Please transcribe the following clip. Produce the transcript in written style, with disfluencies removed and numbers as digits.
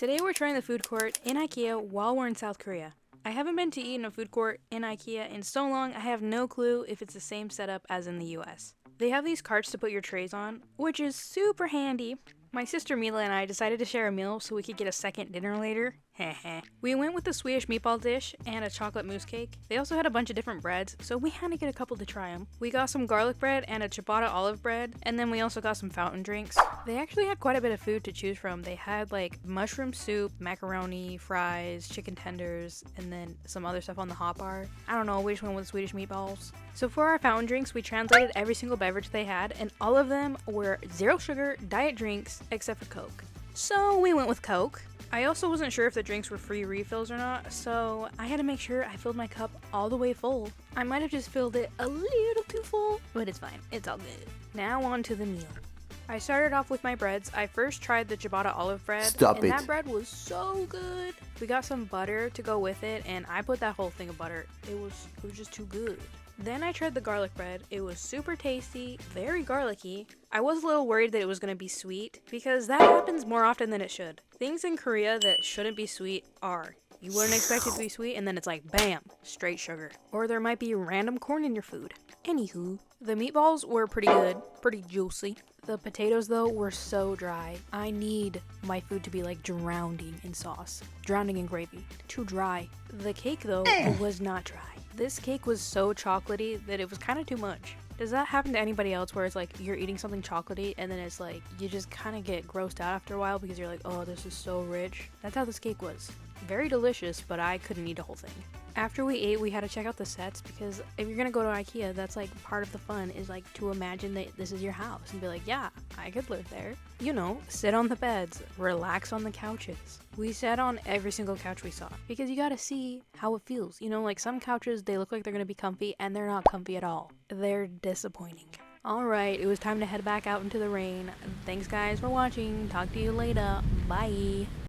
Today we're trying the food court in IKEA while we're in South Korea. I haven't been to eat in a food court in IKEA in so long I have no clue if it's the same setup as in the US. They have these carts to put your trays on, which is super handy. My sister Mila and I decided to share a meal so we could get a second dinner later. Heh. We went with a Swedish meatball dish and a chocolate mousse cake. They also had a bunch of different breads, so we had to get a couple to try them. We got some garlic bread and a ciabatta olive bread, and then we also got some fountain drinks. They actually had quite a bit of food to choose from. They had like mushroom soup, macaroni, fries, chicken tenders, and then some other stuff on the hot bar. I don't know which one was Swedish meatballs. So for our fountain drinks, we translated every single beverage they had, and all of them were zero sugar diet drinks except for Coke. So we went with Coke. I also wasn't sure if the drinks were free refills or not, so I had to make sure I filled my cup all the way full. I might have just filled it a little too full, but it's fine. It's all good. Now on to the meal. I started off with my breads. I first tried the ciabatta olive bread, that bread was so good. We got some butter to go with it, and I put that whole thing of butter. It was just too good. Then I tried the garlic bread. It was super tasty, very garlicky. I was a little worried that it was going to be sweet, because that happens more often than it should. Things in Korea that shouldn't be sweet are. You wouldn't expect it to be sweet, and then it's like, bam, straight sugar. Or there might be random corn in your food. Anywho, the meatballs were pretty good, pretty juicy. The potatoes, though, were so dry. I need my food to be like drowning in sauce, drowning in gravy. Too dry. The cake, though, was not dry. This cake was so chocolatey that it was kind of too much. Does that happen to anybody else where it's like you're eating something chocolatey and then it's like you just kind of get grossed out after a while because you're like, oh, this is so rich? That's how this cake was. Very delicious, but I couldn't eat the whole thing. After we ate, we had to check out the sets because if you're gonna go to IKEA, that's like part of the fun is like to imagine that this is your house and be like, yeah, I could live there. You know, sit on the beds, relax on the couches. We sat on every single couch we saw because you gotta see how it feels. You know, like some couches, they look like they're gonna be comfy and they're not comfy at all. They're disappointing. Alright, it was time to head back out into the rain. Thanks guys for watching. Talk to you later. Bye.